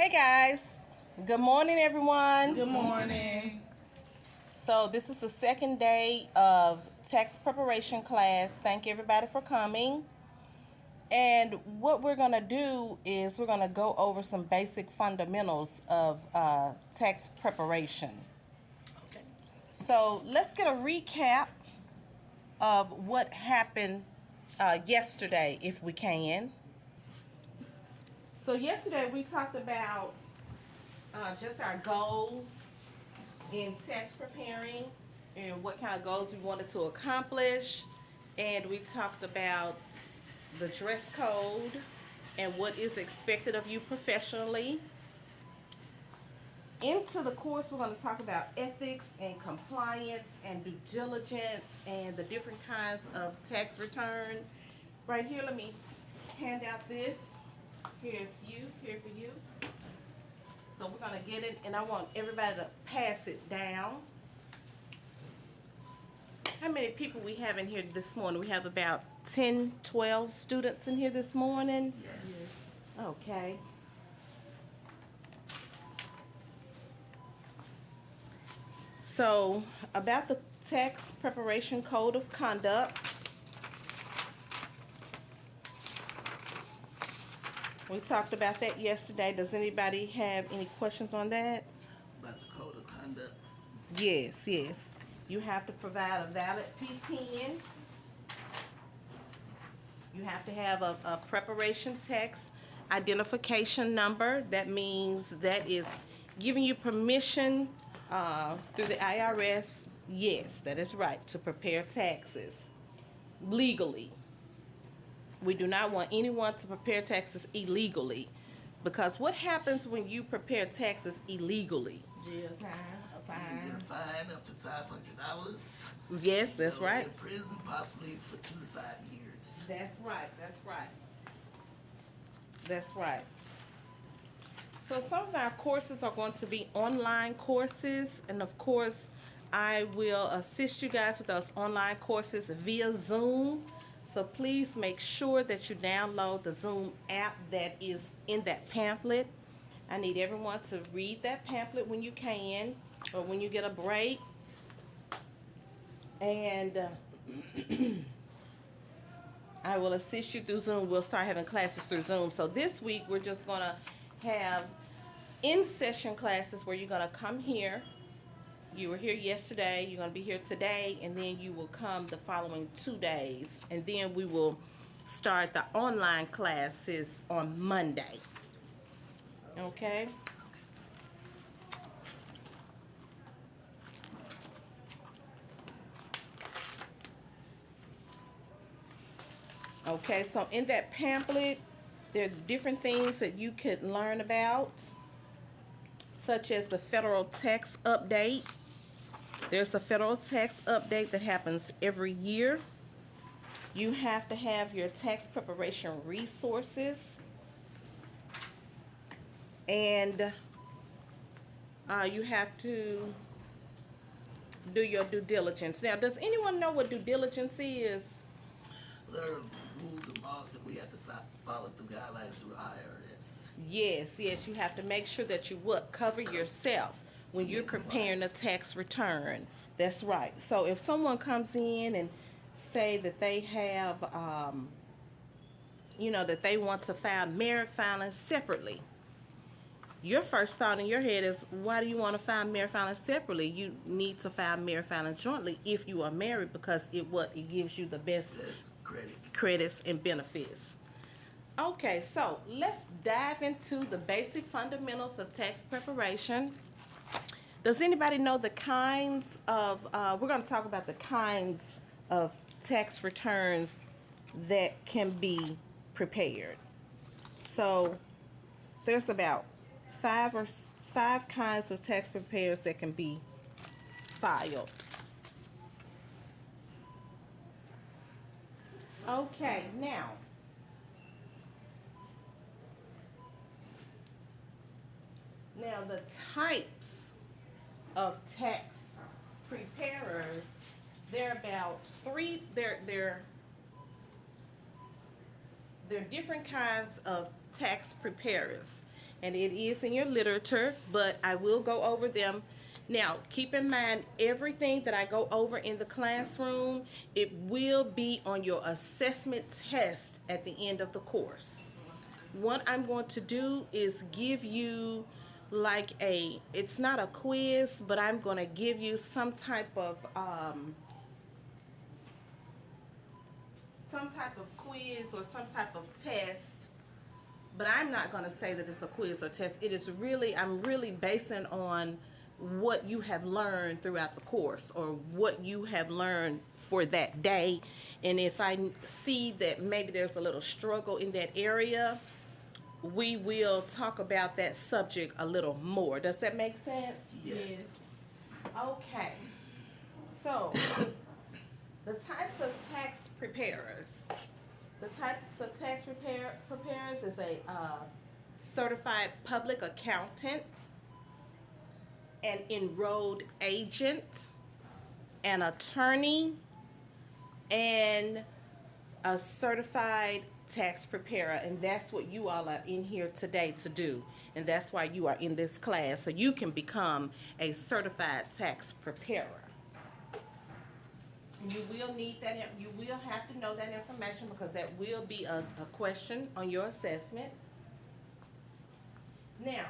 Hey guys, good morning everyone. Good morning. So this is the second day of text preparation class. Thank everybody for coming. And what we're going to do is we're going to go over some basic fundamentals of text preparation. Okay. So let's get a recap of what happened yesterday if we can. So yesterday we talked about just our goals in text preparing and what kind of goals we wanted to accomplish. And we talked about the dress code and what is expected of you professionally. Into the course, we're going to talk about ethics and compliance and due diligence and the different kinds of tax return. Right here, let me hand out this. Here's you, here for you. So we're going to get it, and I want everybody to pass it down. How many people we have in here this morning? We have about 10, 12 students in here this morning. Yes. Okay. So, about the text preparation code of conduct. We talked about that yesterday. Does anybody have any questions on that? About the code of conduct. Yes. You have to provide a valid P10. You have to have a preparation text identification number. That means that is giving you permission through the IRS. Yes, that is right, to prepare taxes legally. We do not want anyone to prepare taxes illegally, because what happens when you prepare taxes illegally? Jail time, a You can get a fine. fine up to $500. Yes, that's right. In prison, possibly for 2 to 5 years. That's right. That's right. So some of our courses are going to be online courses, and of course, I will assist you guys with those online courses via Zoom. So please make sure that you download the Zoom app that is in that pamphlet. I need everyone to read that pamphlet when you can, or when you get a break. And I will assist you through Zoom. We'll start having classes through Zoom. So this week, we're just going to have in-session classes where you're going to come here. You were here yesterday, you're going to be here today, and then you will come the following 2 days. And then we will start the online classes on Monday. Okay? Okay, so in that pamphlet, there are different things that you could learn about, such as the federal tax update. There's a federal tax update that happens every year. You have to have your tax preparation resources, and you have to do your due diligence. Now, does anyone know what due diligence is? There are rules and laws that we have to follow through guidelines through IRS. Yes, you have to make sure that you cover yourself when you're preparing a tax return. That's right. So if someone comes in and say that they have, that they want to file merit filing separately, your first thought in your head is, why do you want to file merit filing separately? You need to file merit filing jointly if you are married, because it gives you the best That's credits and benefits. Okay, so let's dive into the basic fundamentals of tax preparation. Does anybody know the kinds of, we're going to talk about the kinds of tax returns that can be prepared. So there's about five kinds of tax preparers that can be filed. Okay, now the types of tax preparers, there are about three. There are different kinds of tax preparers, and it is in your literature, but I will go over them. Now, keep in mind, everything that I go over in the classroom, it will be on your assessment test at the end of the course. What I'm going to do is give you like it's not a quiz, but I'm going to give you some type of quiz or some type of test, but I'm not going to say that it's a quiz or test. It is really, I'm really basing on what you have learned throughout the course or what you have learned for that day. And if I see that maybe there's a little struggle in that area, we will talk about that subject a little more. Does that make sense? Yes. Okay. So, the types of tax preparers. The types of tax preparers is a certified public accountant, an enrolled agent, an attorney, and a certified tax preparer. And that's what you all are in here today to do. And that's why you are in this class, so you can become a certified tax preparer. You will need that, you will have to know that information because that will be a question on your assessment. Now,